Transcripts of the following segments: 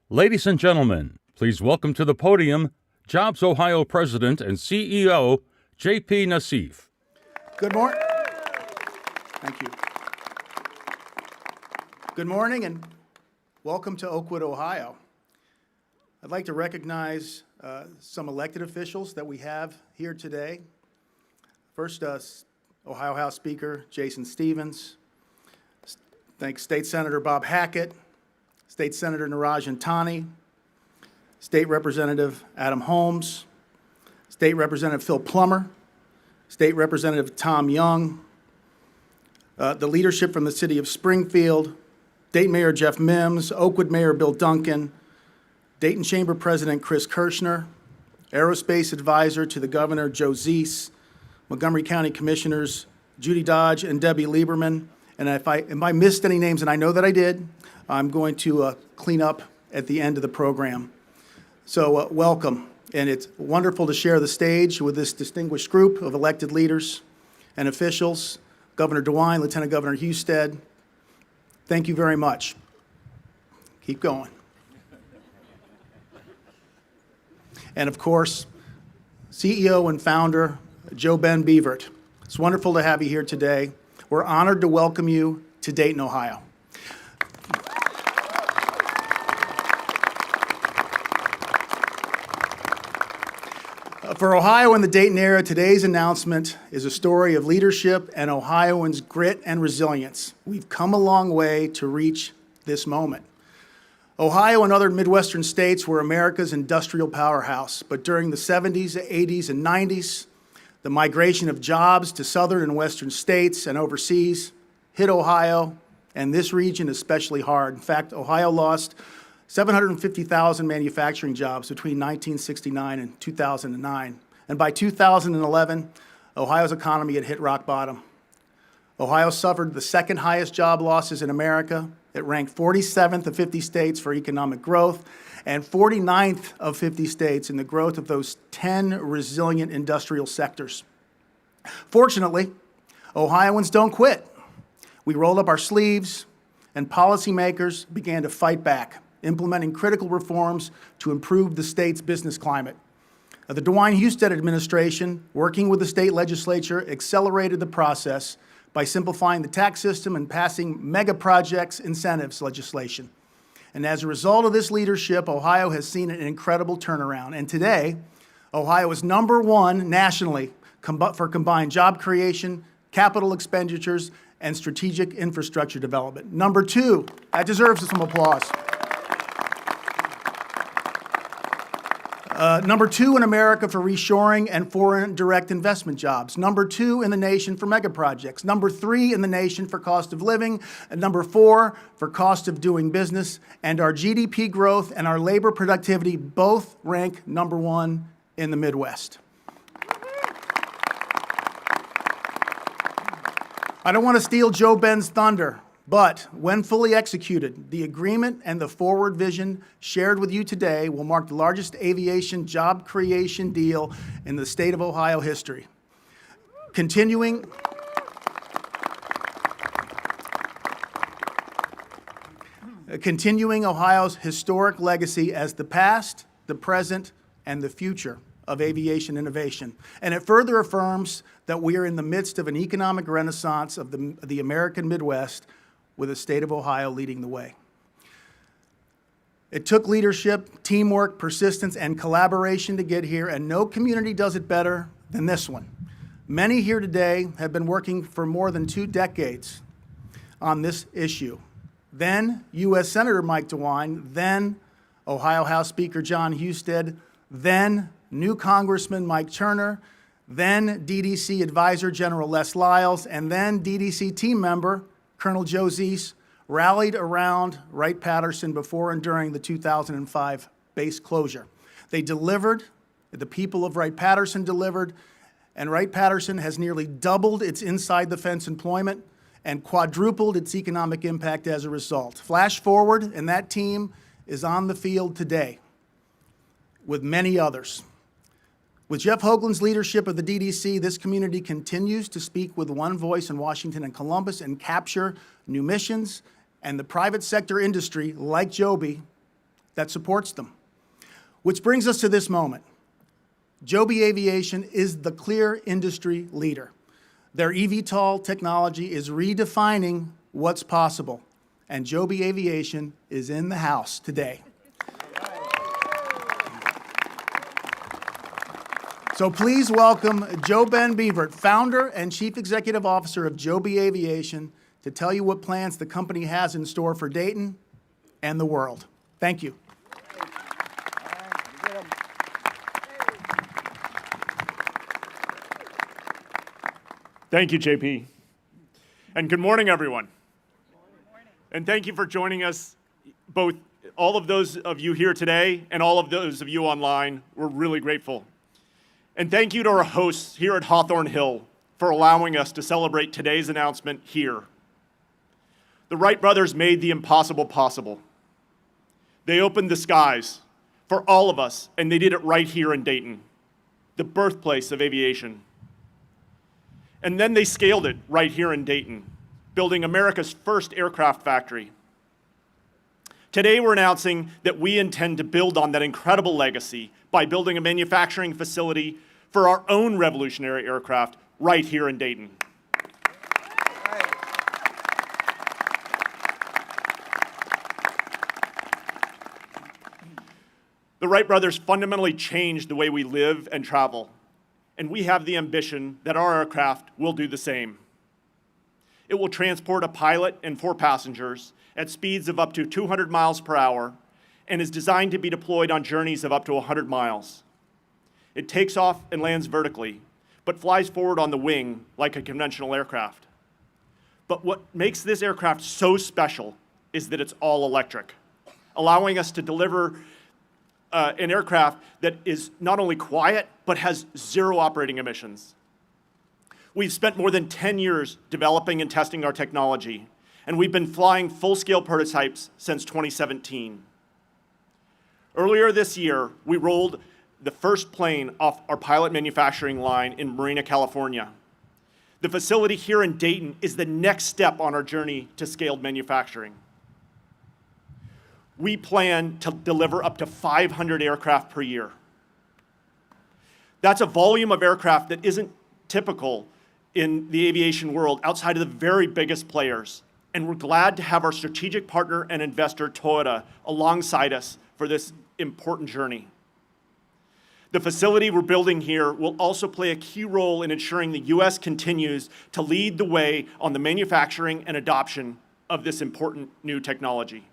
Ladies and gentlemen, please welcome to the podium JobsOhio President and CEO JP Nauseef. Good morning. Thank you. Good morning and welcome to Oakwood, Ohio. I'd like to recognize some elected officials that we have here today. First, Ohio House Speaker Jason Stevens. Thanks State Senator Bob Hackett, State Senator Narajan Tani, State Representative Adam Holmes, State Representative Phil Plummer, State Representative Tom Young, the leadership from the City of Springfield, Dayton Mayor Jeff Mims, Oakwood Mayor Bill Duncan, Dayton Chamber President Chris Kirshner, Aerospace Advisor to the Governor Joe Zeese, Montgomery County Commissioners Judy Dodge and Debbie Lieberman. And if I missed any names, and I know that I did, I'm going to clean up at the end of the program. So welcome, and it's wonderful to share the stage with this distinguished group of elected leaders and officials, Governor DeWine, Lieutenant Governor Husted. Thank you very much. Keep going. And of course, CEO and founder Joe Ben Beavert. It's wonderful to have you here today. We're honored to welcome you to Dayton, Ohio. For Ohio and the Dayton area, today's announcement is a story of leadership and Ohioans' grit and resilience. We've come a long way to reach this moment. Ohio and other Midwestern states were America's industrial powerhouse, but during the 70s, 80s, and 90s, the migration of jobs to southern and western states and overseas hit Ohio, and this region especially hard. In fact, Ohio lost 750,000 manufacturing jobs between 1969 and 2009. And by 2011, Ohio's economy had hit rock bottom. Ohio suffered the second highest job losses in America. It ranked 47th of 50 states for economic growth and 49th of 50 states in the growth of those 10 resilient industrial sectors. Fortunately, Ohioans don't quit. We rolled up our sleeves, and policymakers began to fight back, implementing critical reforms to improve the state's business climate. The DeWine-Husted administration, working with the state legislature, accelerated the process by simplifying the tax system and passing mega projects incentives legislation. And as a result of this leadership, Ohio has seen an incredible turnaround. And today, Ohio is #1 nationally for combined job creation, capital expenditures, and strategic infrastructure development. #2, that deserves some applause. #2 in America for reshoring and foreign direct investment jobs. #2 in the nation for mega projects. #3 in the nation for cost of living. And #4 for cost of doing business. And our GDP growth and our labor productivity both rank #1 in the Midwest. I don't want to steal Joe Ben's thunder, but when fully executed, the agreement and the forward vision shared with you today will mark the largest aviation job creation deal in the state of Ohio history. Continuing Ohio's historic legacy as the past, the present, and the future of aviation innovation. And it further affirms that we are in the midst of an economic renaissance of the American Midwest, with the state of Ohio leading the way. It took leadership, teamwork, persistence, and collaboration to get here, and no community does it better than this one. Many here today have been working for more than 2 decades on this issue. Then U.S. Senator Mike DeWine, then Ohio House Speaker John Husted, then new Congressman Mike Turner, then DDC Advisor General Les Lyles, and then DDC team member Colonel Joe Zeese rallied around Wright-Patterson before and during the 2005 base closure. They delivered, the people of Wright-Patterson delivered, and Wright-Patterson has nearly doubled its inside-the-fence employment and quadrupled its economic impact as a result. Flash forward, and that team is on the field today with many others. With Jeff Hoagland's leadership of the DDC, this community continues to speak with one voice in Washington and Columbus and capture new missions and the private sector industry, like Joby, that supports them. Which brings us to this moment. Joby Aviation is the clear industry leader. Their eVTOL technology is redefining what's possible, and Joby Aviation is in the house today. So please welcome JoBen Beavert, founder and chief executive officer of Joby Aviation, to tell you what plans the company has in store for Dayton and the world. Thank you. Thank you, JP. And good morning, everyone. And thank you for joining us, both all of those of you here today and all of those of you online. We're really grateful. And thank you to our hosts here at Hawthorne Hill for allowing us to celebrate today's announcement here. The Wright brothers made the impossible possible. They opened the skies for all of us, and they did it right here in Dayton, the birthplace of aviation. And then they scaled it right here in Dayton, building America's first aircraft factory. Today, we're announcing that we intend to build on that incredible legacy by building a manufacturing facility for our own revolutionary aircraft right here in Dayton. The Wright brothers fundamentally changed the way we live and travel, and we have the ambition that our aircraft will do the same. It will transport a pilot and 4 passengers at speeds of up to 200 miles per hour and is designed to be deployed on journeys of up to 100 miles. It takes off and lands vertically, but flies forward on the wing like a conventional aircraft. But what makes this aircraft so special is that it's all electric, allowing us to deliver an aircraft that is not only quiet, but has 0 operating emissions. We've spent more than 10 years developing and testing our technology, and we've been flying full-scale prototypes since 2017. Earlier this year, we rolled the first plane off our pilot manufacturing line in Marina, California. The facility here in Dayton is the next step on our journey to scaled manufacturing. We plan to deliver up to 500 aircraft per year. That's a volume of aircraft that isn't typical in the aviation world outside of the very biggest players. And we're glad to have our strategic partner and investor, Toyota, alongside us for this important journey. The facility we're building here will also play a key role in ensuring the U.S. continues to lead the way on the manufacturing and adoption of this important new technology.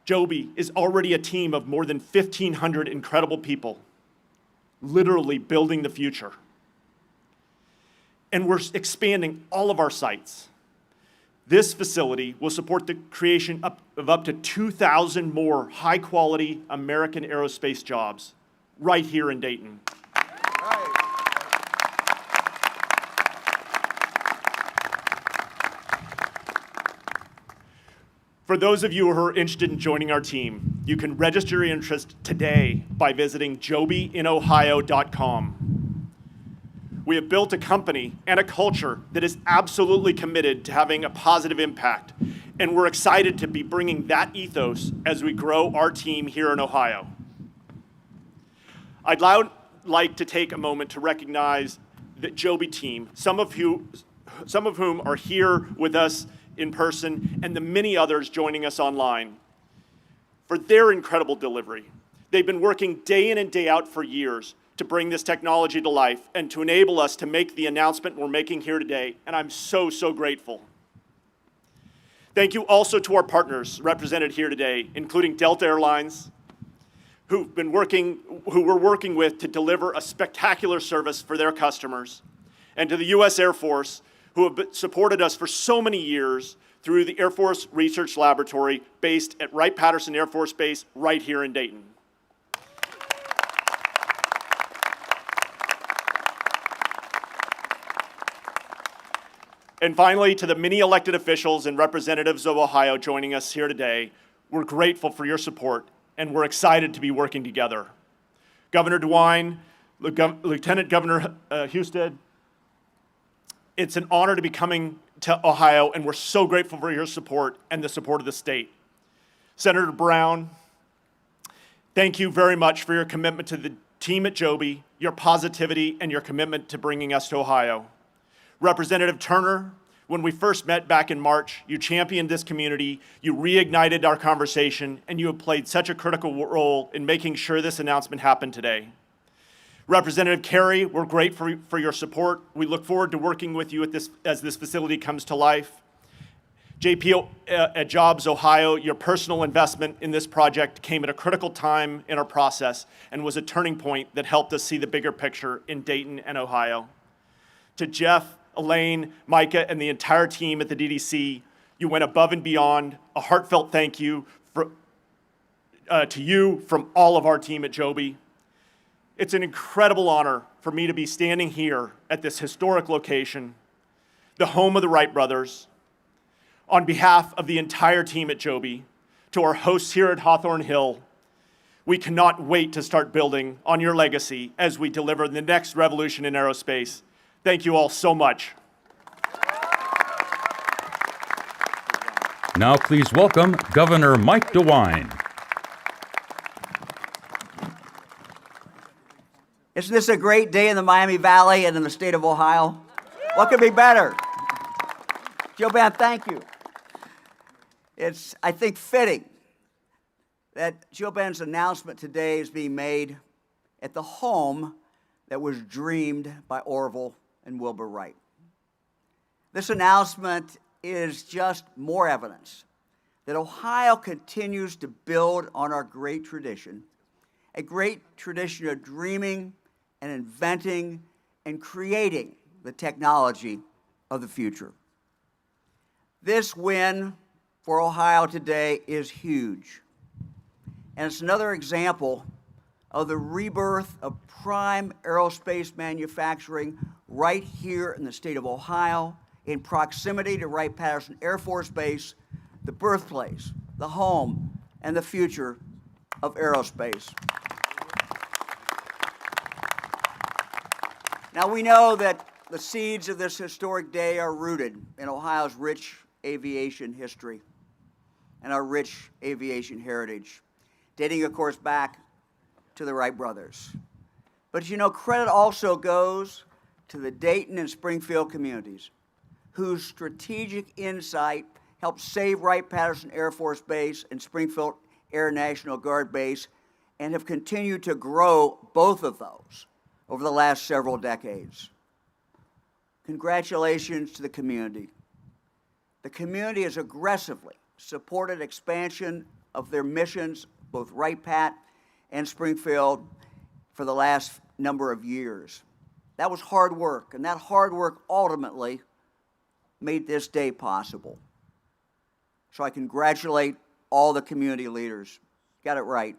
Joby is already a team of more than 1,500 incredible people, literally building the future. And we're expanding all of our sites. This facility will support the creation of up to 2,000 more high-quality American aerospace jobs right here in Dayton. For those of you who are interested in joining our team, you can register your interest today by visiting jobyinohio.com. We have built a company and a culture that is absolutely committed to having a positive impact, and we're excited to be bringing that ethos as we grow our team here in Ohio. I'd like to take a moment to recognize the Joby team, some of of whom are here with us in person, and the many others joining us online, for their incredible delivery. They've been working day in and day out for years to bring this technology to life and to enable us to make the announcement we're making here today, and I'm so, so grateful. Thank you also to our partners represented here today, including Delta Airlines, who we're working with to deliver a spectacular service for their customers, and to the U.S. Air Force, who have supported us for so many years through the Air Force Research Laboratory based at Wright-Patterson Air Force Base right here in Dayton. And finally, to the many elected officials and representatives of Ohio joining us here today, we're grateful for your support, and we're excited to be working together. Governor DeWine, Lieutenant Governor Husted, it's an honor to be coming to Ohio, and we're so grateful for your support and the support of the state. Senator Brown, thank you very much for your commitment to the team at Joby, your positivity, and your commitment to bringing us to Ohio. Representative Turner, when we first met back in March, you championed this community, you reignited our conversation, and you have played such a critical role in making sure this announcement happened today. Representative Carey, we're grateful for your support. We look forward to working with you as this facility comes to life. JP at JobsOhio, your personal investment in this project came at a critical time in our process and was a turning point that helped us see the bigger picture in Dayton and Ohio. To Jeff, Elaine, Micah, and the entire team at the DDC, you went above and beyond. A heartfelt thank you to you from all of our team at Joby. It's an incredible honor for me to be standing here at this historic location, the home of the Wright brothers. On behalf of the entire team at Joby, to our hosts here at Hawthorne Hill, we cannot wait to start building on your legacy as we deliver the next revolution in aerospace. Thank you all so much. Now please welcome Governor Mike DeWine. Isn't this a great day in the Miami Valley and in the state of Ohio? What could be better? JoBan, thank you. It's, I think, fitting that JoBan's announcement today is being made at the home that was dreamed by Orville and Wilbur Wright. This announcement is just more evidence that Ohio continues to build on our great tradition, a great tradition of dreaming and inventing and creating the technology of the future. This win for Ohio today is huge. And it's another example of the rebirth of prime aerospace manufacturing right here in the state of Ohio, in proximity to Wright-Patterson Air Force Base, the birthplace, the home, and the future of aerospace. Now, we know that the seeds of this historic day are rooted in Ohio's rich aviation history and our rich aviation heritage, dating, of course, back to the Wright brothers. But you know, credit also goes to the Dayton and Springfield communities, whose strategic insight helped save Wright-Patterson Air Force Base and Springfield Air National Guard Base, and have continued to grow both of those over the last several decades. Congratulations to the community. The community has aggressively supported expansion of their missions, both Wright-Pat and Springfield, for the last number of years. That was hard work, and that hard work ultimately made this day possible. So I congratulate all the community leaders. Got it right.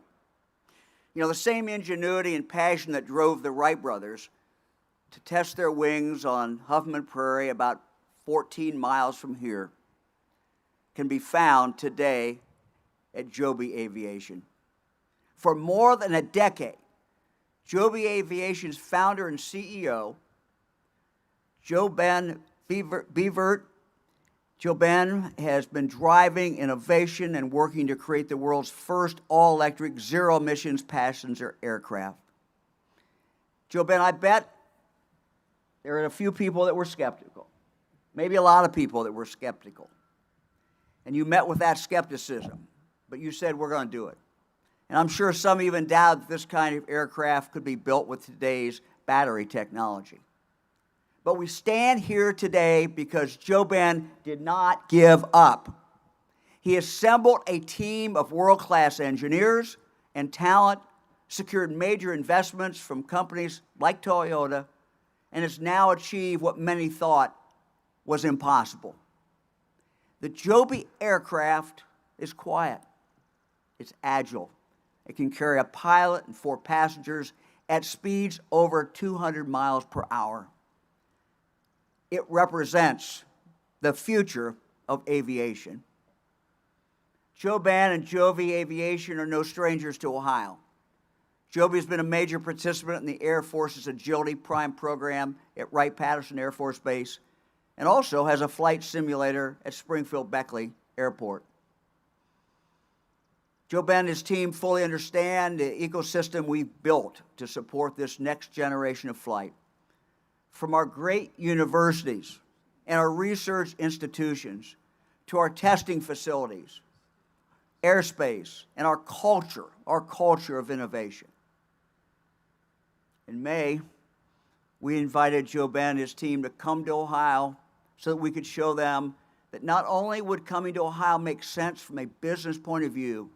You know, the same ingenuity and passion that drove the Wright brothers to test their wings on Huffman Prairie, about 14 miles from here, can be found today at Joby Aviation. For more than a decade, Joby Aviation's founder and CEO, JoBan Beavert, JoBan has been driving innovation and working to create the world's first all-electric, zero-emissions passenger aircraft. JoBan, I bet there are a few people that were skeptical. maybe a lot of people that were skeptical. And you met with that skepticism, but you said, we're going to do it. And I'm sure some even doubt that this kind of aircraft could be built with today's battery technology. But we stand here today because JoBen did not give up. He assembled a team of world-class engineers and talent, secured major investments from companies like Toyota, and has now achieved what many thought was impossible. The Joby aircraft is quiet. It's agile. It can carry a pilot and 4 passengers at speeds over 200 miles per hour. It represents the future of aviation. JoBen and Joby Aviation are no strangers to Ohio. Joby has been a major participant in the Air Force's Agility Prime program at Wright-Patterson Air Force Base, and also has a flight simulator at Springfield-Beckley Airport. JoBen and his team fully understand the ecosystem we've built to support this next generation of flight. From our great universities and our research institutions to our testing facilities, airspace, and our culture of innovation. In May, we invited JoBen and his team to come to Ohio so that we could show them that not only would coming to Ohio make sense from a business point of view,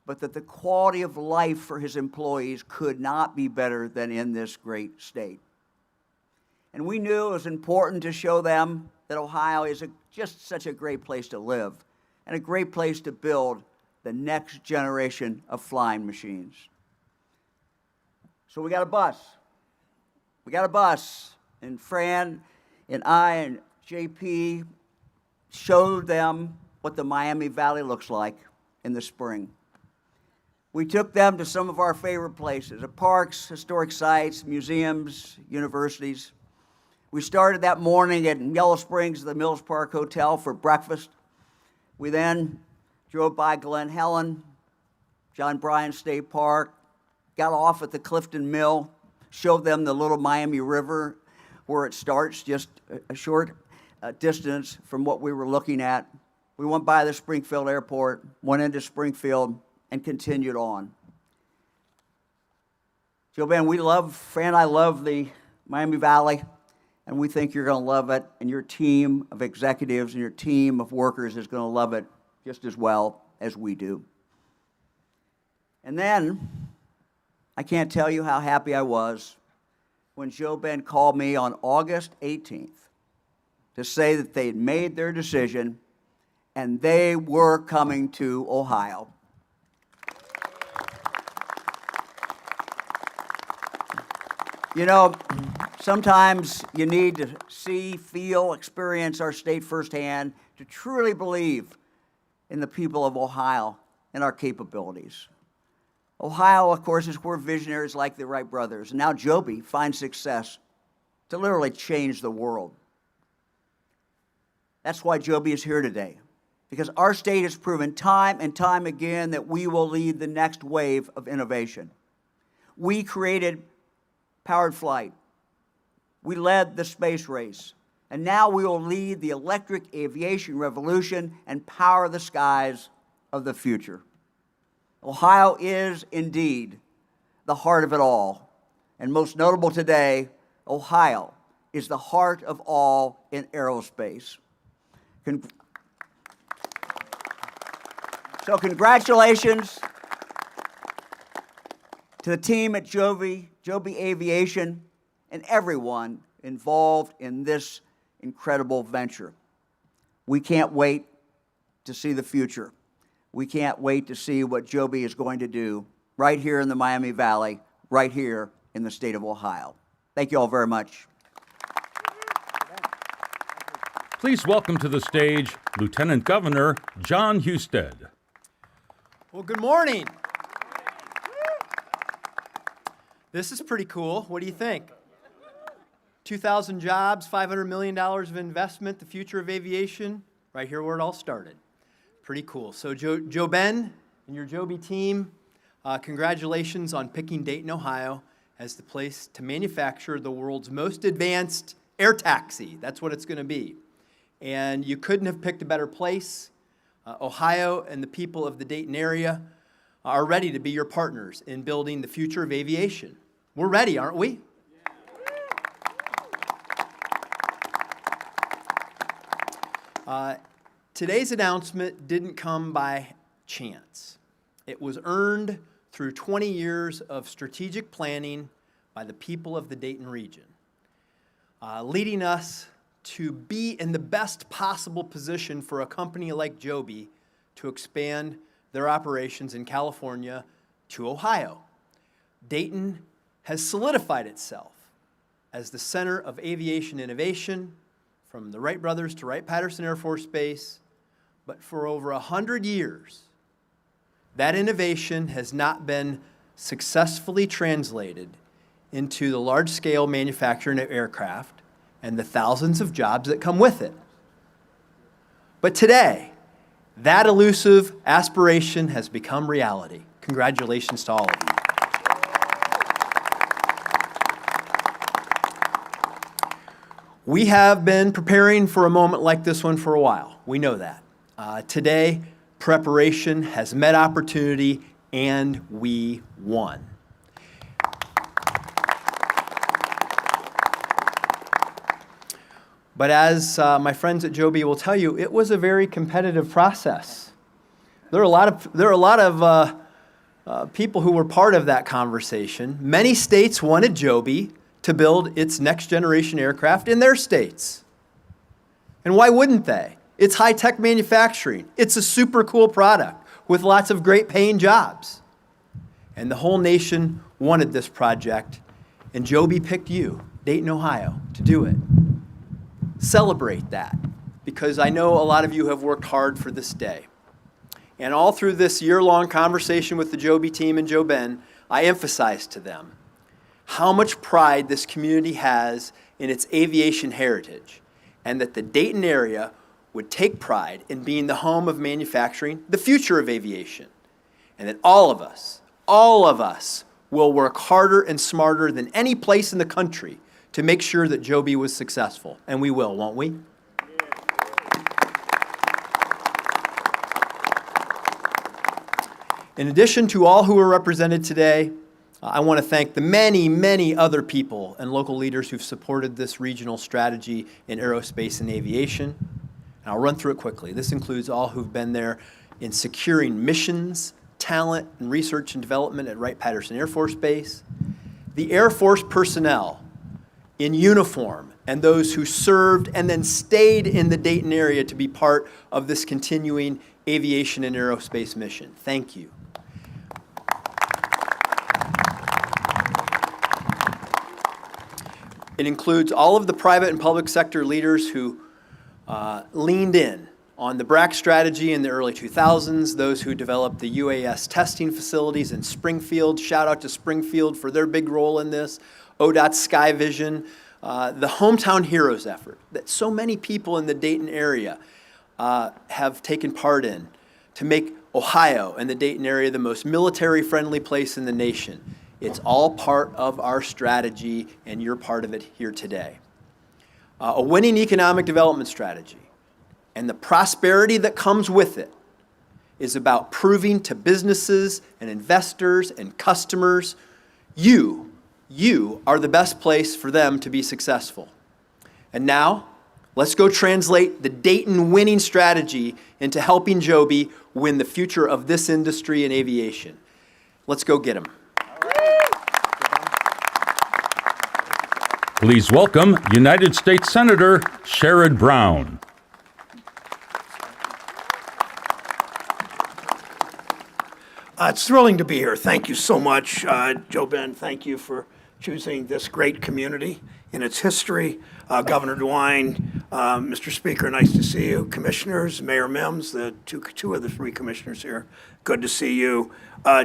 but that the quality of life for his employees could not be better than in this great state. And we knew it was important to show them that Ohio is just such a great place to live and a great place to build the next generation of flying machines. So we got a bus. And Fran and I and JP showed them what the Miami Valley looks like in the spring. We took them to some of our favorite places, the parks, historic sites, museums, universities. We started that morning at Yellow Springs, the Mills Park Hotel, for breakfast. We then drove by Glen Helen, John Bryan State Park, got off at the Clifton Mill, showed them the Little Miami River where it starts, just a short distance from what we were looking at. We went by the Springfield Airport, went into Springfield, and continued on. JoBen, Fran and I love the Miami Valley, and we think you're going to love it, and your team of executives and your team of workers is going to love it just as well as we do. And then, I can't tell you how happy I was when JoBen called me on August 18th to say that they had made their decision and they were coming to Ohio. You know, sometimes you need to see, feel, experience our state firsthand to truly believe in the people of Ohio and our capabilities. Ohio, of course, is where visionaries like the Wright brothers, and now Joby, find success to literally change the world. That's why Joby is here today, because our state has proven time and time again that we will lead the next wave of innovation. We created powered flight. We led the space race. And now we will lead the electric aviation revolution and power the skies of the future. Ohio is indeed the heart of it all. And most notable today, Ohio is the heart of all in aerospace. So congratulations to the team at Joby Aviation, and everyone involved in this incredible venture. We can't wait to see the future. We can't wait to see what Joby is going to do right here in the Miami Valley, right here in the state of Ohio. Thank you all very much. Please welcome to the stage Lieutenant Governor John Husted. Well, good morning. This is pretty cool. What do you think? 2,000 jobs, $500 million of investment, the future of aviation, right here where it all started. Pretty cool. So JoBen and your Joby team, congratulations on picking Dayton, Ohio as the place to manufacture the world's most advanced Air taxi, that's what it's going to be. And you couldn't have picked a better place. Ohio and the people of the Dayton area are ready to be your partners in building the future of aviation. We're ready, aren't we? Today's announcement didn't come by chance. It was earned through 20 years of strategic planning by the people of the Dayton region, leading us to be in the best possible position for a company like Joby to expand their operations in California to Ohio. Dayton has solidified itself as the center of aviation innovation, from the Wright brothers to Wright-Patterson Air Force Base, but for over 100 years, that innovation has not been successfully translated into the large-scale manufacturing of aircraft and the thousands of jobs that come with it. But today, that elusive aspiration has become reality. Congratulations to all of you. We have been preparing for a moment like this one for a while. We know that. Today, preparation has met opportunity, and we won. But as my friends at Joby will tell you, it was a very competitive process. There are a lot of people who were part of that conversation. Many states wanted Joby to build its next generation aircraft in their states. And why wouldn't they? It's high-tech manufacturing. It's a super cool product with lots of great paying jobs. And the whole nation wanted this project, and Joby picked you, Dayton, Ohio, to do it. Celebrate that, because I know a lot of you have worked hard for this day. And all through this year-long conversation with the Joby team and Joe Ben, I emphasized to them how much pride this community has in its aviation heritage, and that the Dayton area would take pride in being the home of manufacturing the future of aviation, and that all of us will work harder and smarter than any place in the country to make sure that Joby was successful. And we will, won't we? In addition to all who are represented today, I want to thank the many, many other people and local leaders who've supported this regional strategy in aerospace and aviation. And I'll run through it quickly. This includes all who've been there in securing missions, talent, and research and development at Wright-Patterson Air Force Base, the Air Force personnel in uniform, and those who served and then stayed in the Dayton area to be part of this continuing aviation and aerospace mission. Thank you. It includes all of the private and public sector leaders who leaned in on the BRAC strategy in the early 2000s, those who developed the UAS testing facilities in Springfield. Shout out to Springfield for their big role in this. ODOT's Sky Vision, the Hometown Heroes effort that so many people in the Dayton area have taken part in to make Ohio and the Dayton area the most military-friendly place in the nation. It's all part of our strategy, and you're part of it here today. A winning economic development strategy and the prosperity that comes with it is about proving to businesses and investors and customers you are the best place for them to be successful. And now, let's go translate the Dayton winning strategy into helping Joby win the future of this industry and aviation. Let's go get them. Please welcome United States Senator Sherrod Brown. It's thrilling to be here. Thank you so much, Joe Ben. Thank you for choosing this great community in its history. Governor DeWine, Mr. Speaker, nice to see you. Commissioners, Mayor Mims, the two of the three commissioners here, good to see you.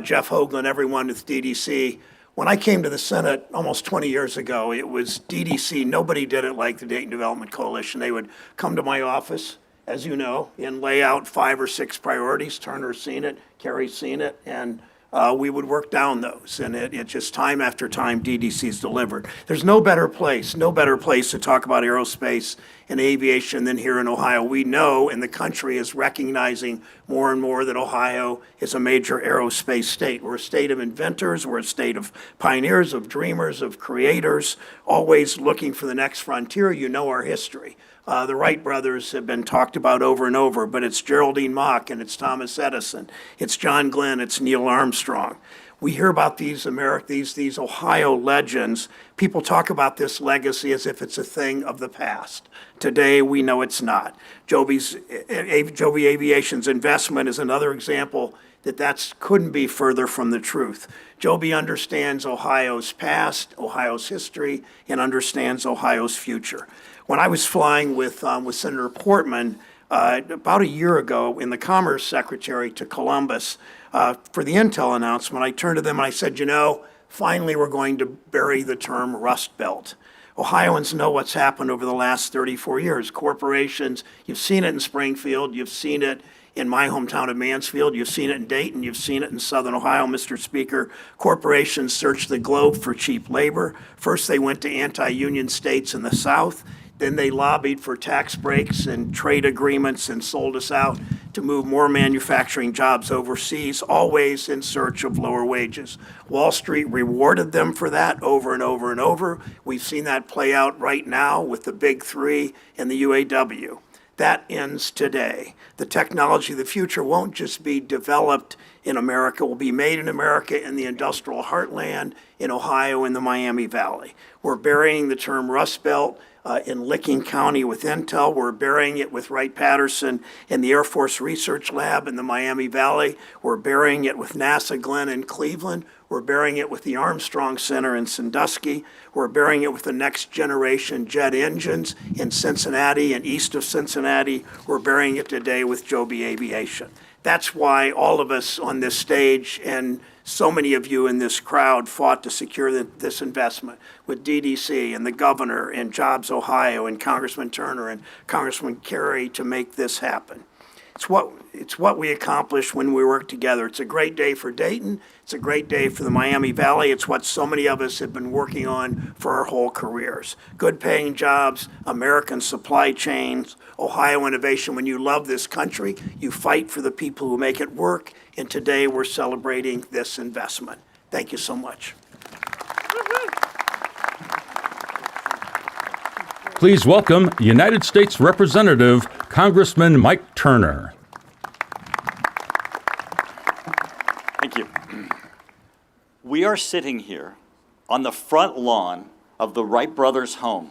Jeff Hoagland, everyone with DDC. When I came to the Senate almost 20 years ago, it was DDC. Nobody did it like the Dayton Development Coalition. They would come to my office, as you know, and lay out 5 or 6 priorities. Turner's seen it, Kerry's seen it, and we would work down those. And it just time after time, DDC's delivered. There's no better place to talk about aerospace and aviation than here in Ohio. We know, and the country is recognizing more and more, that Ohio is a major aerospace state. We're a state of inventors, we're a state of pioneers, of dreamers, of creators, always looking for the next frontier. You know our history. The Wright brothers have been talked about over and over, but it's Geraldine Mach and it's Thomas Edison, it's John Glenn, it's Neil Armstrong. We hear about these Ohio legends. People talk about this legacy as if it's a thing of the past. Today, we know it's not. Joby Aviation's investment is another example that couldn't be further from the truth. Joby understands Ohio's past, Ohio's history, and understands Ohio's future. When I was flying with Senator Portman about a year ago in the Commerce Secretary to Columbus for the Intel announcement, I turned to them and I said, finally we're going to bury the term Rust Belt. Ohioans know what's happened over the last 34 years. Corporations, you've seen it in Springfield, you've seen it in my hometown of Mansfield, you've seen it in Dayton, you've seen it in Southern Ohio, Mr. Speaker. Corporations search the globe for cheap labor. First they went to anti-union states in the South. Then they lobbied for tax breaks and trade agreements and sold us out to move more manufacturing jobs overseas, always in search of lower wages. Wall Street rewarded them for that over and over and over. We've seen that play out right now with the Big Three and the UAW. That ends today. The technology of the future won't just be developed in America, will be made in America in the industrial heartland, in Ohio, in the Miami Valley. We're burying the term Rust Belt in Licking County with Intel. We're burying it with Wright-Patterson in the Air Force Research Lab in the Miami Valley. We're burying it with NASA Glenn in Cleveland. We're burying it with the Armstrong Center in Sandusky. We're burying it with the next generation jet engines in Cincinnati and east of Cincinnati. We're burying it today with Joby Aviation. That's why all of us on this stage and so many of you in this crowd fought to secure this investment with DDC and the governor and JobsOhio and Congressman Turner and Congressman Kerry to make this happen. It's what we accomplish when we work together. It's a great day for Dayton. It's a great day for the Miami Valley. It's what so many of us have been working on for our whole careers. Good paying jobs, American supply chains, Ohio innovation. When you love this country, you fight for the people who make it work. And today we're celebrating this investment. Thank you so much. Please welcome United States Representative Congressman Mike Turner. Thank you. We are sitting here on the front lawn of the Wright brothers' home,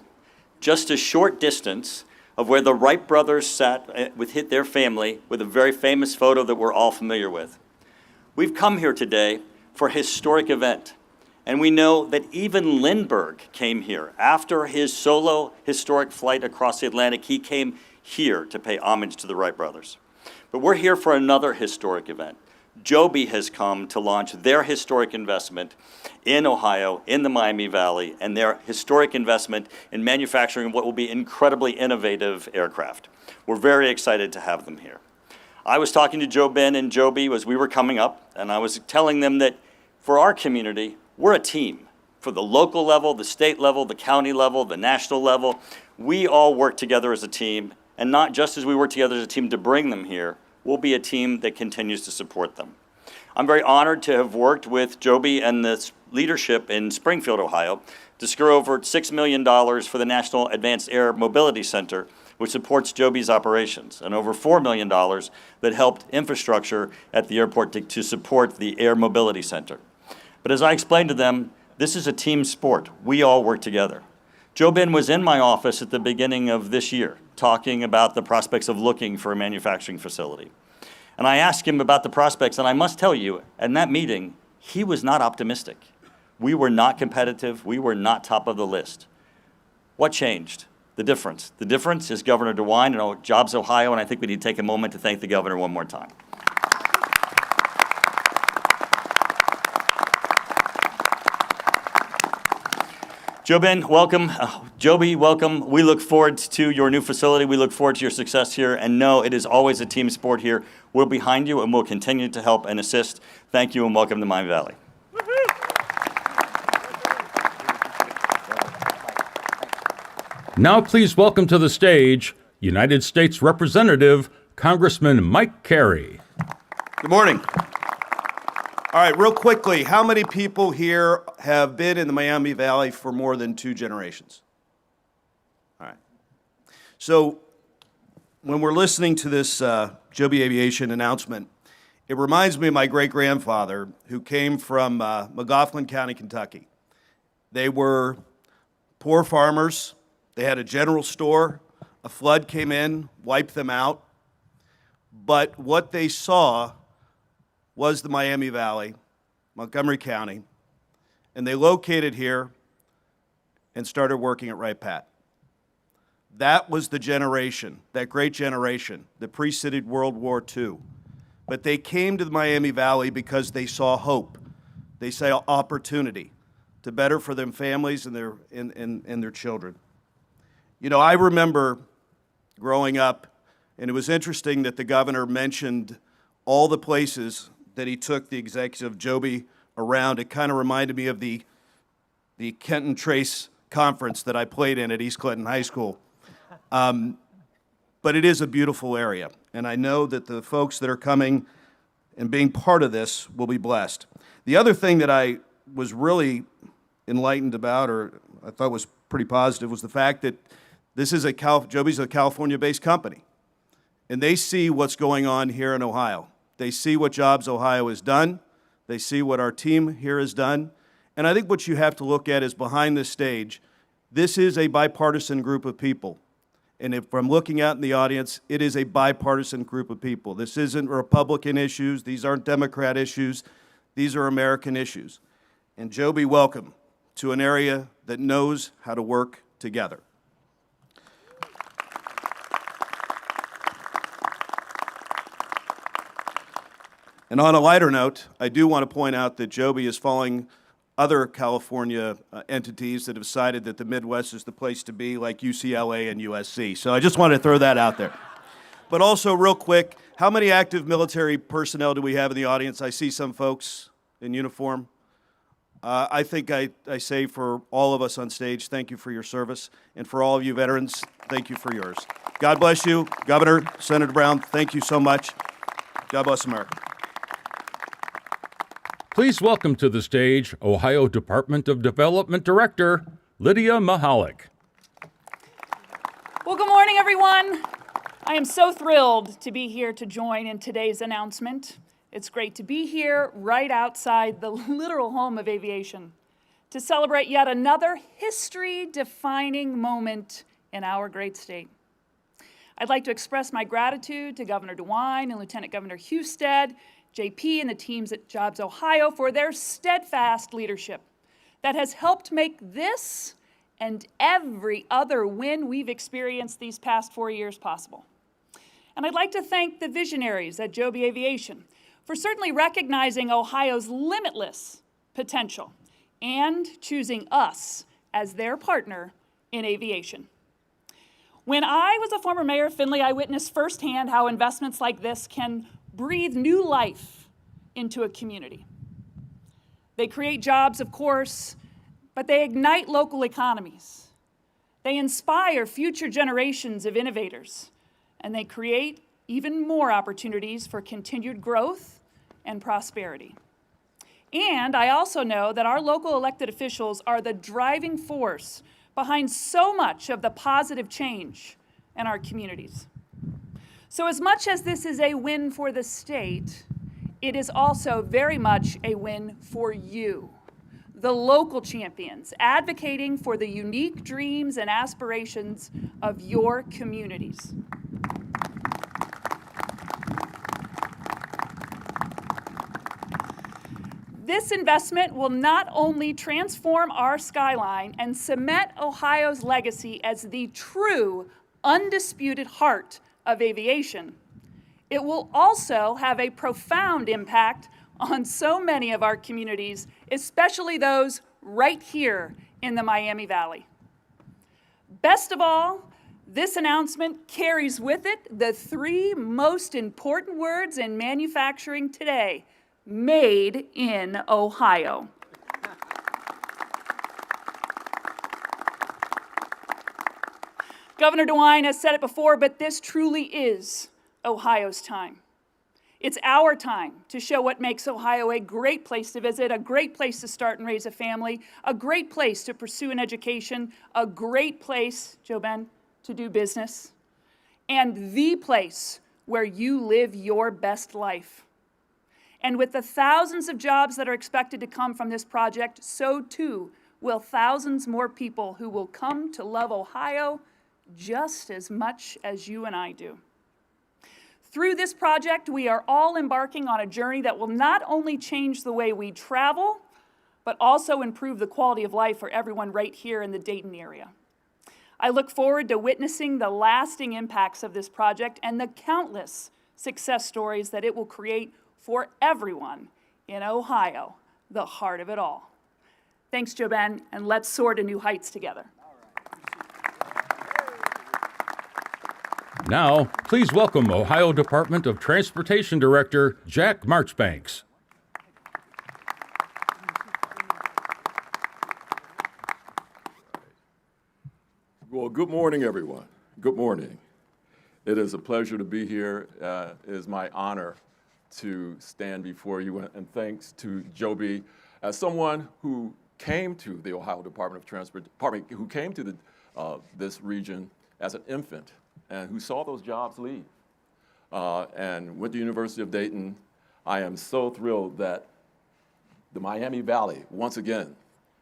just a short distance of where the Wright brothers sat with their family, with a very famous photo that we're all familiar with. We've come here today for a historic event, and we know that even Lindbergh came here. After his solo historic flight across the Atlantic, he came here to pay homage to the Wright brothers. But we're here for another historic event. Joby has come to launch their historic investment in Ohio, in the Miami Valley, and their historic investment in manufacturing what will be incredibly innovative aircraft. We're very excited to have them here. I was talking to Joe Ben and Joby as we were coming up, and I was telling them that for our community, we're a team. For the local level, the state level, the county level, the national level, we all work together as a team, and not just as we work together as a team to bring them here, we'll be a team that continues to support them. I'm very honored to have worked with Joby and the leadership in Springfield, Ohio, to secure over $6 million for the National Advanced Air Mobility Center, which supports Joby's operations, and over $4 million that helped infrastructure at the airport to support the Air Mobility Center. But as I explained to them, this is a team sport. We all work together. Joe Ben was in my office at the beginning of this year, talking about the prospects of looking for a manufacturing facility. And I asked him about the prospects, and I must tell you, in that meeting, he was not optimistic. We were not competitive. We were not top of the list. What changed? The difference. The difference is Governor DeWine and JobsOhio, and I think we need to take a moment to thank the governor one more time. JoBen, welcome. Joby, welcome. We look forward to your new facility. We look forward to your success here. And know it is always a team sport here. We're behind you and we'll continue to help and assist. Thank you and welcome to Miami Valley. Now please welcome to the stage United States Representative Congressman Mike Carey. Good morning. All right, real quickly, how many people here have been in the Miami Valley for more than 2 generations? All right. So when we're listening to this Joby Aviation announcement, it reminds me of my great-grandfather who came from McLaughlin County, Kentucky. They were poor farmers. They had a general store. A flood came in, wiped them out. But what they saw was the Miami Valley, Montgomery County, and they located here and started working at Wright Pat. That was the generation, that great generation that preceded World War II. But they came to the Miami Valley because they saw hope. They saw opportunity to better for their families and their children. You know, I remember growing up, and it was interesting that the governor mentioned all the places that he took the executive Joby around. It kind of reminded me of the Kenton Trace conference that I played in at East Clinton High School. But it is a beautiful area, and I know that the folks that are coming and being part of this will be blessed. The other thing that I was really enlightened about, or I thought was pretty positive, was the fact that this is Joby's a California-based company, and they see what's going on here in Ohio. They see what Jobs Ohio has done. They see what our team here has done. And I think what you have to look at is behind this stage, this is a bipartisan group of people. And if I'm looking out in the audience, it is a bipartisan group of people. This isn't Republican issues. These aren't Democrat issues. These are American issues. And Joby, welcome to an area that knows how to work together. And on a lighter note, I do want to point out that Joby is following other California entities that have decided that the Midwest is the place to be, like UCLA and USC. So I just wanted to throw that out there. But also, real quick, how many active military personnel do we have in the audience? I see some folks in uniform. I think I say for all of us on stage, thank you for your service. And for all of you veterans, thank you for yours. God bless you. Governor, Senator Brown, thank you so much. God bless America. Please welcome to the stage Ohio Department of Development Director Lydia Mahalik. Well, good morning, everyone. I am so thrilled to be here to join in today's announcement. It's great to be here right outside the literal home of aviation to celebrate yet another history-defining moment in our great state. I'd like to express my gratitude to Governor DeWine and Lieutenant Governor Husted, JP and the teams at Jobs Ohio for their steadfast leadership that has helped make this and every other win we've experienced these past 4 years possible. And I'd like to thank the visionaries at Joby Aviation for certainly recognizing Ohio's limitless potential and choosing us as their partner in aviation. When I was a former mayor of Findlay, I witnessed firsthand how investments like this can breathe new life into a community. They create jobs, of course, but they ignite local economies. They inspire future generations of innovators, and they create even more opportunities for continued growth and prosperity. And I also know that our local elected officials are the driving force behind so much of the positive change in our communities. So as much as this is a win for the state, it is also very much a win for you, the local champions, advocating for the unique dreams and aspirations of your communities. This investment will not only transform our skyline and cement Ohio's legacy as the true, undisputed heart of aviation, it will also have a profound impact on so many of our communities, especially those right here in the Miami Valley. Best of all, this announcement carries with it the three most important words in manufacturing today: made in Ohio. Governor DeWine has said it before, but this truly is Ohio's time. It's our time to show what makes Ohio a great place to visit, a great place to start and raise a family, a great place to pursue an education, a great place, JoBen, to do business, and the place where you live your best life. And with the thousands of jobs that are expected to come from this project, so too will thousands more people who will come to love Ohio just as much as you and I do. Through this project, we are all embarking on a journey that will not only change the way we travel, but also improve the quality of life for everyone right here in the Dayton area. I look forward to witnessing the lasting impacts of this project and the countless success stories that it will create for everyone in Ohio, the heart of it all. Thanks, JoBen, and let's soar to new heights together. Now, please welcome Ohio Department of Transportation Director Jack Marchbanks. Well, good morning, everyone. Good morning. It is a pleasure to be here. It is my honor to stand before you, and thanks to Joby, as someone who came to the Ohio Department of Transportation, who came to this region as an infant, and who saw those jobs leave, and went to the University of Dayton. I am so thrilled that the Miami Valley, once again,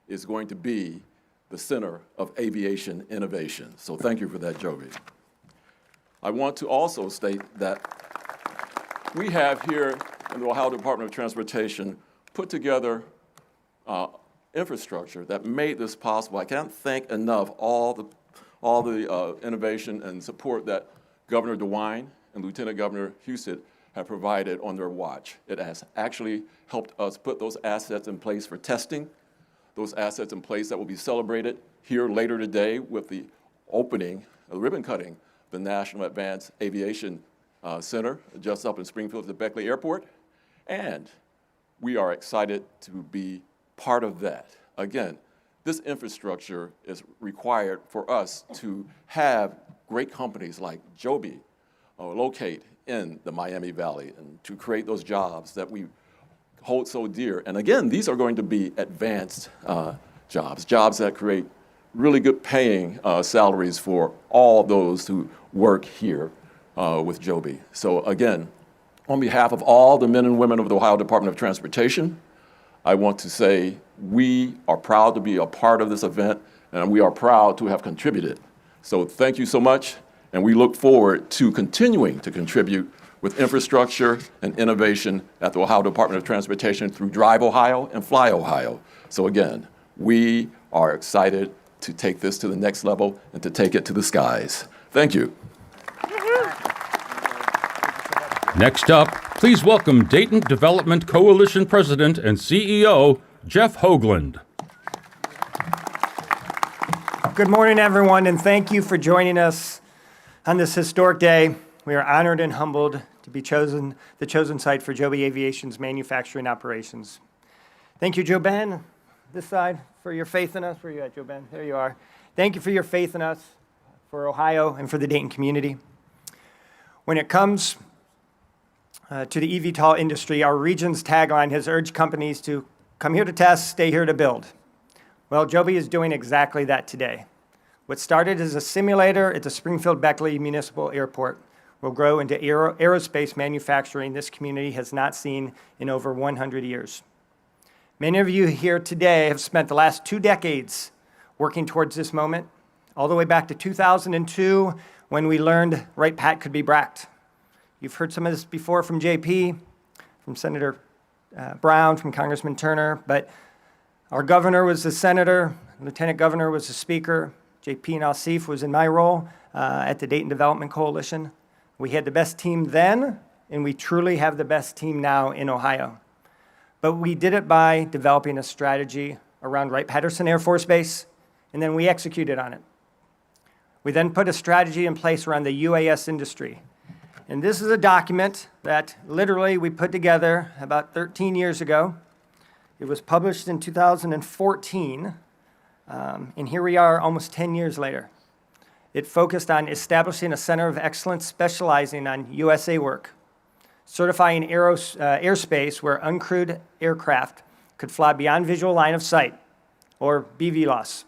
is going to be the center of aviation innovation. So thank you for that, Joby. I want to also state that we have here in the Ohio Department of Transportation put together infrastructure that made this possible. I can't thank enough all the innovation and support that Governor DeWine and Lieutenant Governor Husted have provided on their watch. It has actually helped us put those assets in place for testing, those assets in place that will be celebrated here later today with the opening, ribbon cutting, the National Advanced Aviation Center just up in Springfield at the Beckley Airport. And we are excited to be part of that. Again, this infrastructure is required for us to have great companies like Joby locate in the Miami Valley and to create those jobs that we hold so dear. And again, these are going to be advanced jobs that create really good paying salaries for all those who work here with Joby. So again, on behalf of all the men and women of the Ohio Department of Transportation, I want to say we are proud to be a part of this event, and we are proud to have contributed. So thank you so much, and we look forward to continuing to contribute with infrastructure and innovation at the Ohio Department of Transportation through Drive Ohio and Fly Ohio. So again, we are excited to take this to the next level and to take it to the skies. Thank you. Next up, please welcome Dayton Development Coalition President and CEO, Jeff Hoagland. Good morning, everyone, and thank you for joining us on this historic day. We are honored and humbled to be the chosen site for Joby Aviation's manufacturing operations. Thank you, JoBen, this side, for your faith in us. Where are you at, JoBen? There you are. Thank you for your faith in us, for Ohio, and for the Dayton community. When it comes to the eVTOL industry, our region's tagline has urged companies to come here to test, stay here to build. Well, Joby is doing exactly that today. What started as a simulator at the Springfield Beckley Municipal Airport will grow into aerospace manufacturing this community has not seen in over 100 years. Many of you here today have spent the last 2 decades working towards this moment, all the way back to 2002 when we learned Wright Pat could be bracked. You've heard some of this before from JP, from Senator Brown, from Congressman Turner, but our governor was the senator, Lieutenant Governor was the speaker, JP Nauseef was in my role at the Dayton Development Coalition. We had the best team then, and we truly have the best team now in Ohio. But we did it by developing a strategy around Wright-Patterson Air Force Base, and then we executed on it. We then put a strategy in place around the UAS industry. And this is a document that literally we put together about 13 years ago. It was published in 2014, and here we are almost 10 years later. It focused on establishing a center of excellence specializing on USA work, certifying airspace where uncrewed aircraft could fly beyond visual line of sight, or BVLOS,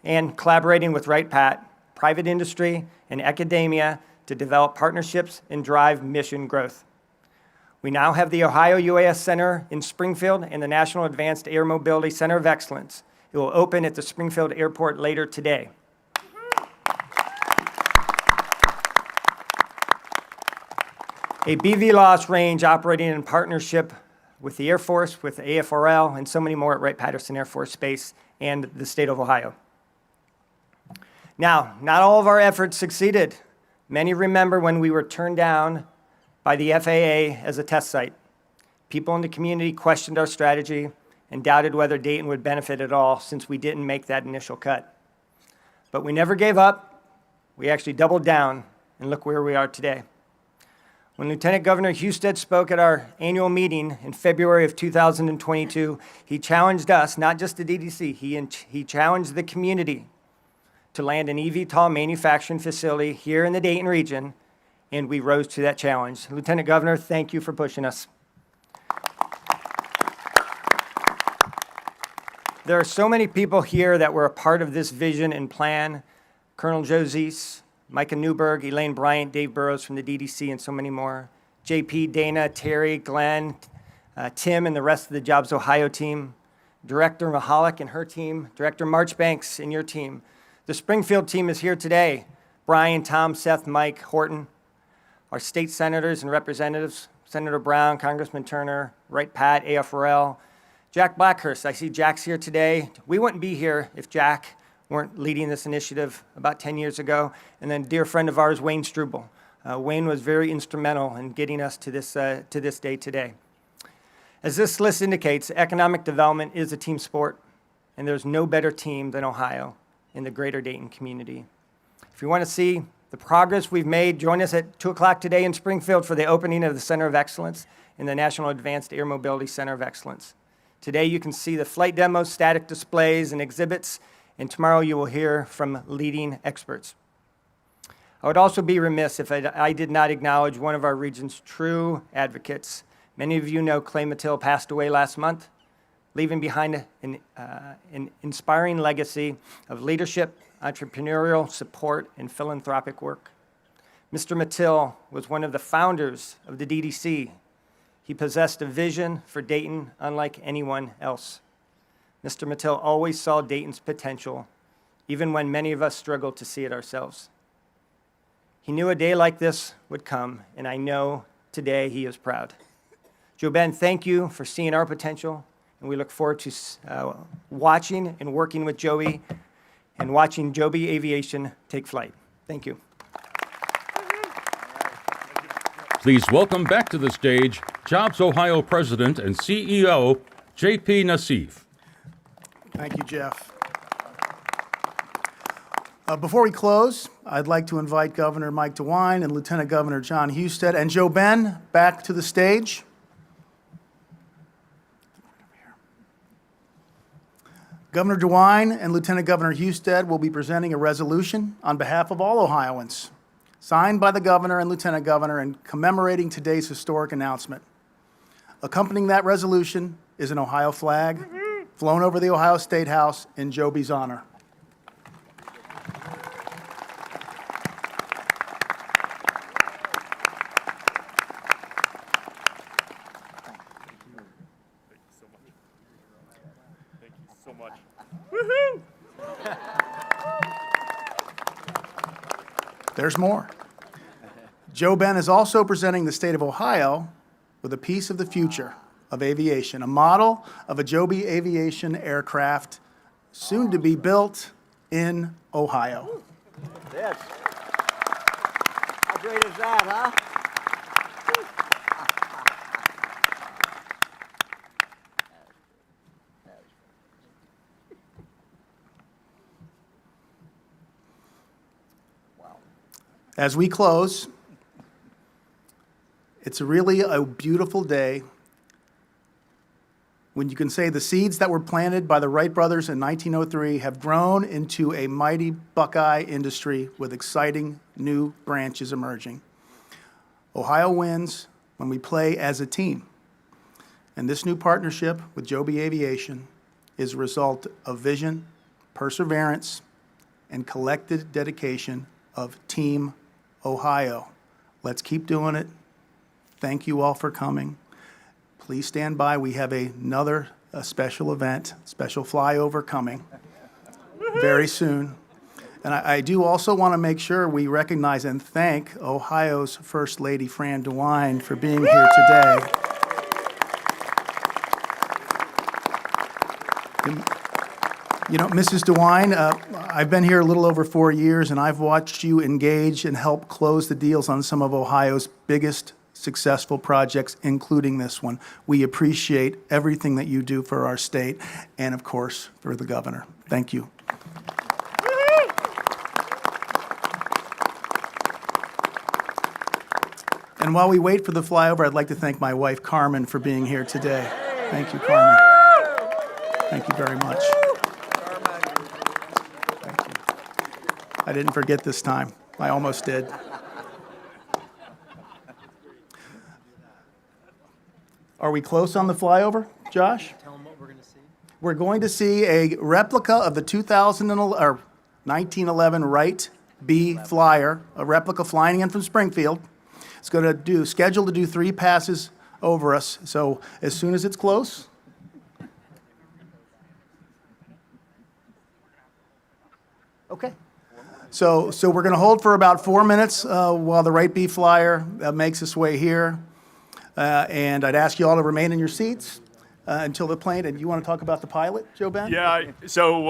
and collaborating with Wright-Pat, private industry, and academia to develop partnerships and drive mission growth. We now have the Ohio UAS Center in Springfield and the National Advanced Air Mobility Center of Excellence. It will open at the Springfield Airport later today. A BVLOS range operating in partnership with the Air Force, with the AFRL, and so many more at Wright-Patterson Air Force Base and the state of Ohio. Now, not all of our efforts succeeded. Many remember when we were turned down by the FAA as a test site. People in the community questioned our strategy and doubted whether Dayton would benefit at all since we didn't make that initial cut. But we never gave up. We actually doubled down, and look where we are today. When Lieutenant Governor Husted spoke at our annual meeting in February of 2022, he challenged us, not just the DDC, he challenged the community to land an eVTOL manufacturing facility here in the Dayton region, and we rose to that challenge. Lieutenant Governor, thank you for pushing us. There are so many people here that were a part of this vision and plan. Colonel Josees, Micah Newberg, Elaine Bryant, Dave Burrows from the DDC, and so many more. JP, Dana, Terry, Glenn, Tim, and the rest of the JobsOhio team. Director Mahalik and her team. Director Marchbanks and your team. The Springfield team is here today. Brian, Tom, Seth, Mike, Horton. Our state senators and representatives, Senator Brown, Congressman Turner, Wright-Pat, AFRL. Jack Blackhurst, I see Jack's here today. We wouldn't be here if Jack weren't leading this initiative about 10 years ago. And then a dear friend of ours, Wayne Struble. Wayne was very instrumental in getting us to this day today. As this list indicates, economic development is a team sport, and there's no better team than Ohio in the greater Dayton community. If you want to see the progress we've made, join us at 2 o'clock today in Springfield for the opening of the Center of Excellence in the National Advanced Air Mobility Center of Excellence. Today you can see the flight demos, static displays, and exhibits, and tomorrow you will hear from leading experts. I would also be remiss if I did not acknowledge one of our region's true advocates. Many of you know Clay Mattil passed away last month, leaving behind an inspiring legacy of leadership, entrepreneurial support, and philanthropic work. Mr. Mattil was one of the founders of the DDC. He possessed a vision for Dayton unlike anyone else. Mr. Mattil always saw Dayton's potential, even when many of us struggled to see it ourselves. He knew a day like this would come, and I know today he is proud. Joe Ben, thank you for seeing our potential, and we look forward to watching and working with Joby and watching Joby Aviation take flight. Thank you. Please welcome back to the stage JobsOhio President and CEO JP Nauseef. Thank you, Jeff. Before we close, I'd like to invite Governor Mike DeWine and Lieutenant Governor John Husted and Joe Ben back to the stage. Governor DeWine and Lieutenant Governor Husted will be presenting a resolution on behalf of all Ohioans, signed by the Governor and Lieutenant Governor and commemorating today's historic announcement. Accompanying that resolution is an Ohio flag flown over the Ohio State House in Joby's honor. So much. Woohoo! There's more. Joe Ben is also presenting the state of Ohio with a piece of the future of aviation, a model of a Joby aviation aircraft soon to be built in Ohio. Yes. How great is that, huh? As we close, it's really a beautiful day when you can say the seeds that were planted by the Wright brothers in 1903 have grown into a mighty Buckeye industry with exciting new branches emerging. Ohio wins when we play as a team. And this new partnership with Joby Aviation is a result of vision, perseverance, and collective dedication of Team Ohio. Let's keep doing it. Thank you all for coming. Please stand by. We have another special event, special flyover coming very soon. And I do also want to make sure we recognize and thank Ohio's First Lady, Fran DeWine, for being here today. You know, Mrs. DeWine, I've been here a little over 4 years, and I've watched you engage and help close the deals on some of Ohio's biggest successful projects, including this one. We appreciate everything that you do for our state and, of course, for the governor. Thank you. And while we wait for the flyover, I'd like to thank my wife, Carmen, for being here today. Thank you, Carmen. Thank you very much. Thank you. I didn't forget this time. I almost did. Are we close on the flyover, Josh? Tell them what we're going to see. We're going to see a replica of the 1911 Wright B Flyer, a replica flying in from Springfield. It's going to scheduled to do 3 passes over us. So as soon as it's close. Okay. So we're going to hold for about 4 minutes while the Wright B Flyer makes its way here. And I'd ask you all to remain in your seats until the plane. And you want to talk about the pilot, Joe Ben? Yeah. So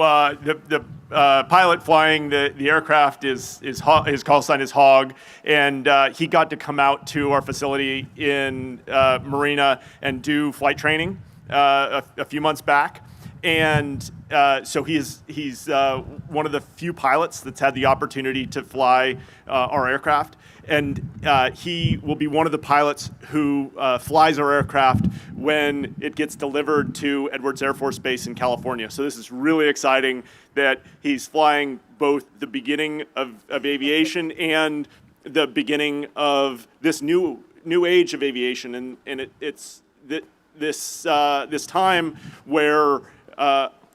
the pilot flying the aircraft is his call sign is Hog, and he got to come out to our facility in Marina and do flight training a few months back. And so he's one of the few pilots that's had the opportunity to fly our aircraft. And he will be one of the pilots who flies our aircraft when it gets delivered to Edwards Air Force Base in California. So this is really exciting that he's flying both the beginning of aviation and the beginning of this new age of aviation. And it's this time where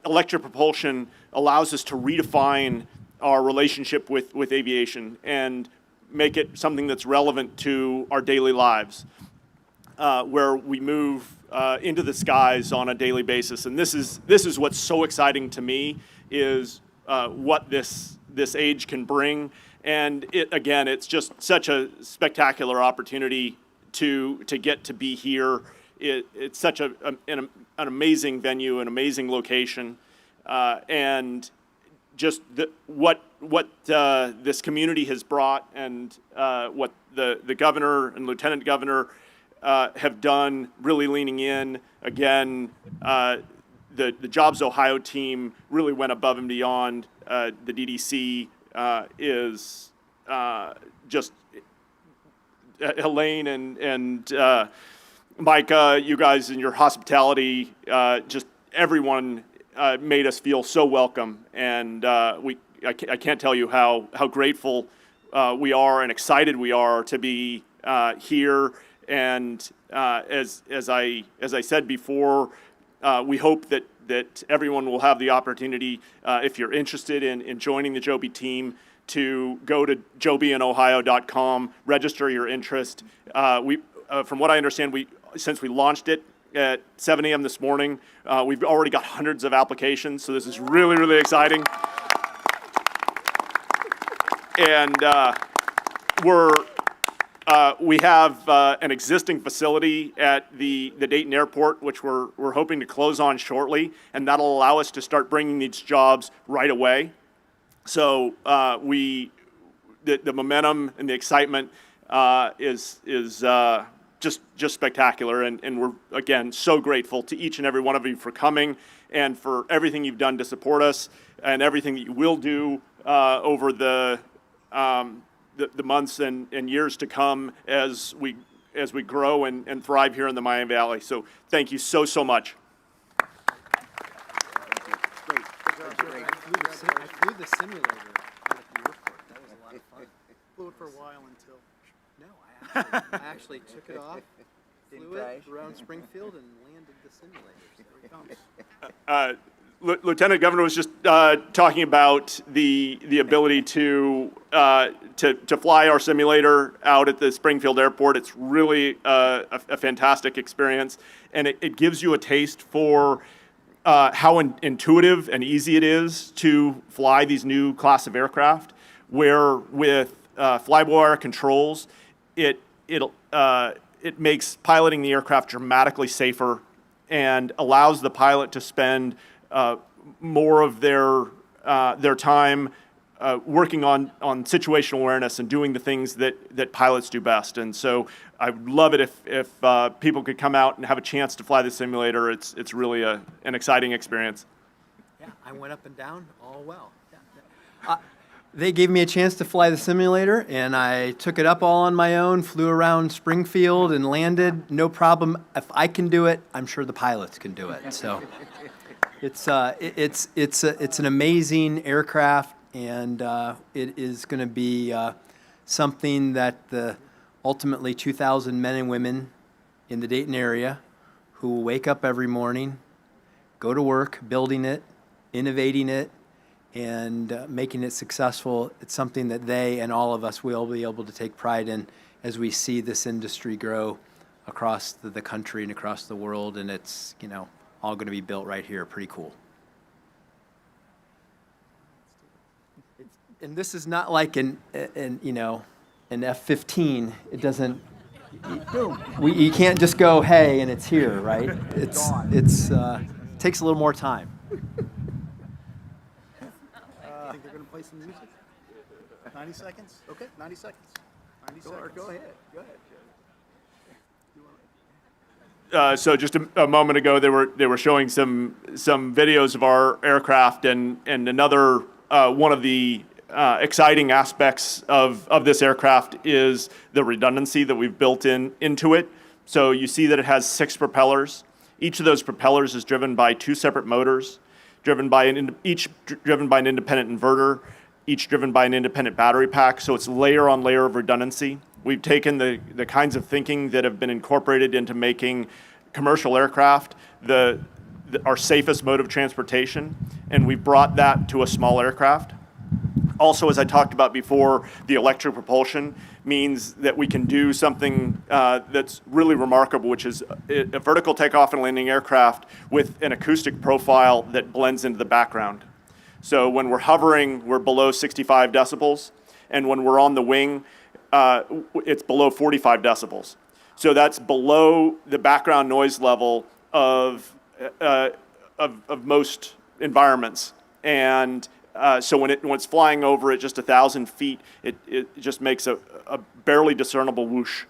electric propulsion allows us to redefine our relationship with aviation and make it something that's relevant to our daily lives, where we move into the skies on a daily basis. And this is what's so exciting to me is what this age can bring. And it's just such a spectacular opportunity to get to be here. It's such an amazing venue, an amazing location, and just what this community has brought, and what the governor and lieutenant governor have done, really leaning in. Again, the Jobs Ohio team really went above and beyond. The DDC is just Elaine and Micah, you guys and your hospitality, just everyone made us feel so welcome, and I can't tell you how grateful we are and excited we are to be here. And as I said before, we hope that everyone will have the opportunity, if you're interested in joining the Joby team, to go to jobyohio.com, register your interest. From what I understand, since we launched it at 7 a.m. this morning, we've already got hundreds of applications, so this is really, really exciting. And we have an existing facility at the Dayton Airport, which we're hoping to close on shortly, and that'll allow us to start bringing these jobs right away. So the momentum and the excitement is just spectacular, and we're again so grateful to each and every one of you for coming and for everything you've done to support us and everything that you will do over the the months and years to come as we grow and thrive here in the Miami Valley. So thank you so much. I flew the simulator out at the airport. That was a lot of fun. Flew it for a while until. No, I actually took it off, flew it crash. around Springfield, and landed the simulator. So there it comes. Lieutenant Governor was just talking about the ability to fly our simulator out at the Springfield Airport. It's really a fantastic experience, and it gives you a taste for how intuitive and easy it is to fly these new class of aircraft, where with fly-by-wire controls, it makes piloting the aircraft dramatically safer and allows the pilot to spend more of their time working on situational awareness and doing the things that pilots do best. And so I would love it if people could come out and have a chance to fly the simulator. It's really an exciting experience. Yeah, I went up and down all well. Yeah. They gave me a chance to fly the simulator, and I took it up all on my own, flew around Springfield and landed, no problem. If I can do it, I'm sure the pilots can do it. So it's an amazing aircraft, and it is going to be something that the ultimately 2,000 men and women in the Dayton area who will wake up every morning, go to work, building it, innovating it, and making it successful. It's something that they and all of us will be able to take pride in as we see this industry grow across the country and across the world, and it's, all going to be built right here. Pretty cool. And this is not like an F-15. It doesn't. You can't just go, hey, and it's here, right? It takes a little more time. I think they're going to play some music. 90 seconds? Okay, 90 seconds. 90 seconds. Go ahead. So just a moment ago, they were showing some videos of our aircraft, and another one of the exciting aspects of this aircraft is the redundancy that we've built into it. So you see that it has 6 propellers. Each of those propellers is driven by 2 separate motors, each driven by an independent inverter, each driven by an independent battery pack. So it's layer on layer of redundancy. We've taken the kinds of thinking that have been incorporated into making commercial aircraft our safest mode of transportation, and we've brought that to a small aircraft. Also, as I talked about before, the electric propulsion means that we can do something that's really remarkable, which is a vertical takeoff and landing aircraft with an acoustic profile that blends into the background. So when we're hovering, we're below 65 decibels, and when we're on the wing, it's below 45 decibels. So that's below the background noise level of most environments. And so when it's flying over at just 1,000 feet, it just makes a barely discernible whoosh.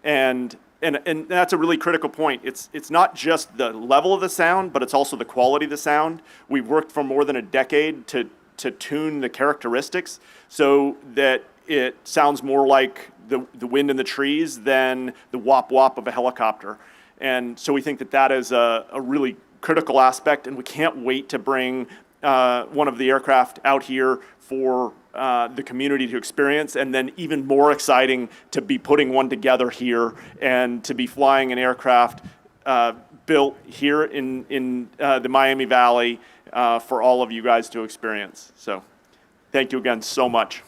And that's a really critical point. It's not just the level of the sound, but it's also the quality of the sound. We've worked for more than a decade to tune the characteristics so that it sounds more like the wind in the trees than the whop-whop of a helicopter. And so we think that is a really critical aspect, and we can't wait to bring one of the aircraft out here for the community to experience, and then even more exciting to be putting one together here and to be flying an aircraft built here in the Miami Valley for all of you guys to experience. So thank you again so much.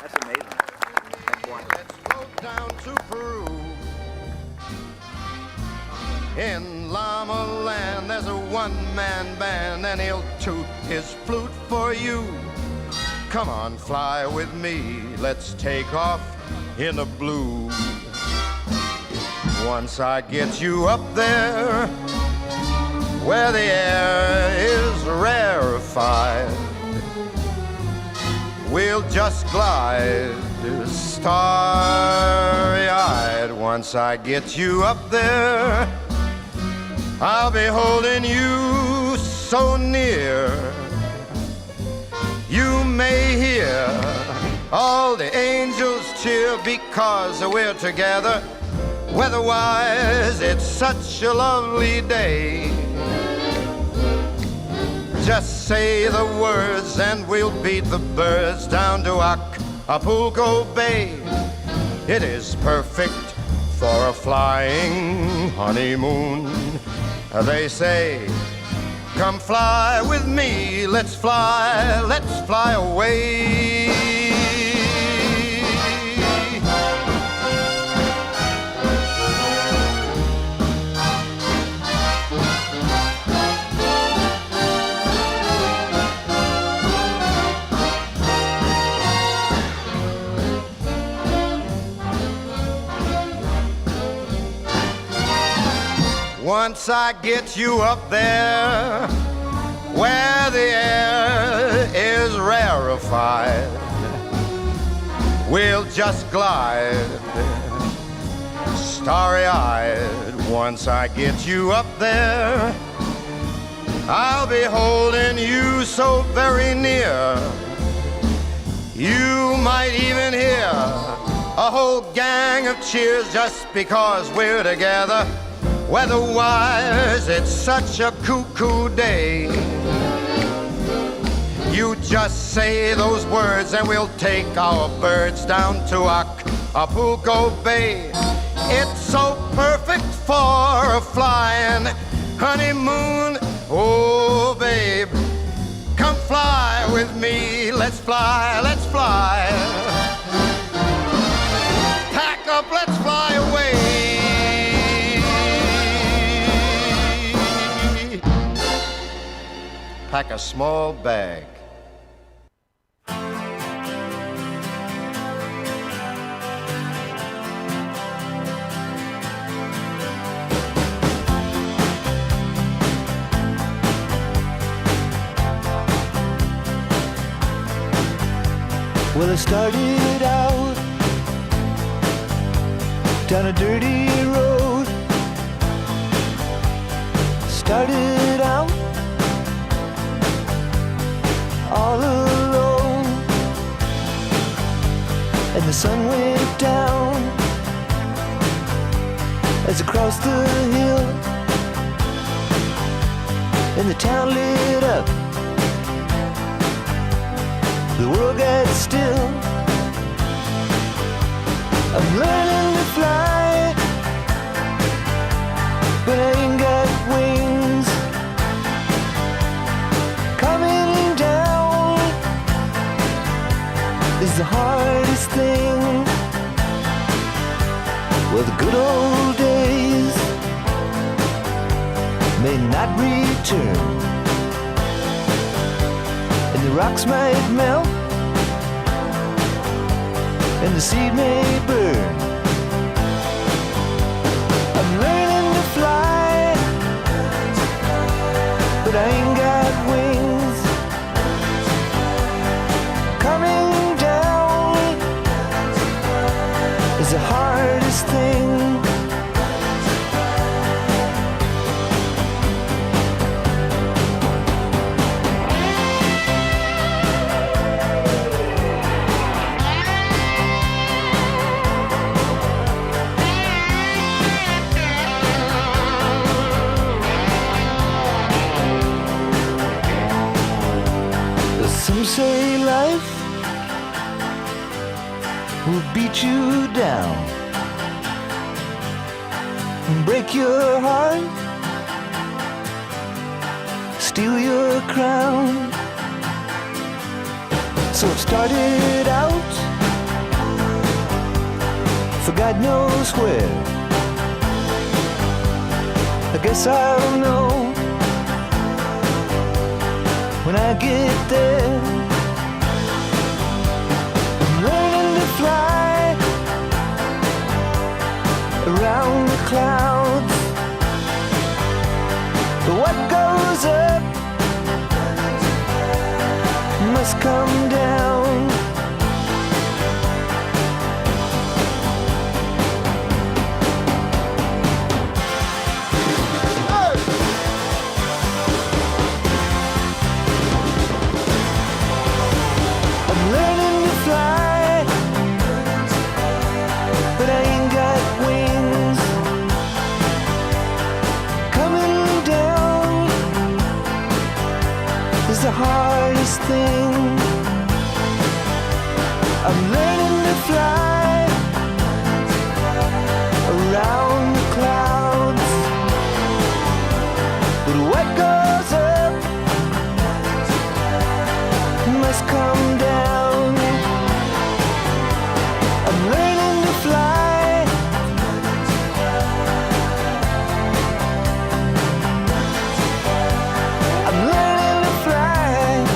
That's amazing. That's wonderful. Let's go down to Peru. In Llama Land, there's a one-man band, and he'll toot his flute for you. Come on, fly with me. Let's take off in the blue. Once I get you up there, where the air is rarefied, we'll just glide starry-eyed. Once I get you up there, I'll be holding you so near. You may hear All the angels cheer because we're together. Weather-wise, it's such a lovely day. Just say the words and we'll beat the birds down to Acapulco Bay. It is perfect for a flying honeymoon. They say, come fly with me, let's fly away. Once I get you up there, where the air is rarefied, we'll just glide, starry-eyed. Once I get you up there, I'll be holding you so very near. You might even hear a whole gang of cheers just because we're together. Weather-wise, it's such a cuckoo day. You just say those words and we'll take our birds down to Acapulco Bay. It's so perfect for a flying honeymoon. Oh, babe, come fly with me. Let's fly, let's fly. Pack up, let's fly away. Pack a small bag. Well, I started out down a dirty road. Started out all alone, and the sun went down as I crossed the hill, and the town lit up. The world got still. I'm learning to fly, but I ain't got wings. Coming down is the hardest thing. Well, the good old days may not return, and the rocks might melt, and the seed may burn. I'm learning to fly, but I ain't got wings. Coming down is the hardest thing. Some say life will beat you down and break your heart, steal your crown. So it started out for God knows where. I guess I'll know when I get there. I'm learning to fly around the clouds, but what goes up must come down. I'm learning to fly I'm learning to fly around the clouds. But what goes up must come down. I'm learning to fly. I'm learning to fly.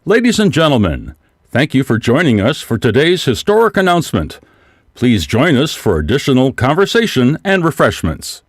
Ladies and gentlemen, thank you for joining us for today's historic announcement. Please join us for additional conversation and refreshments.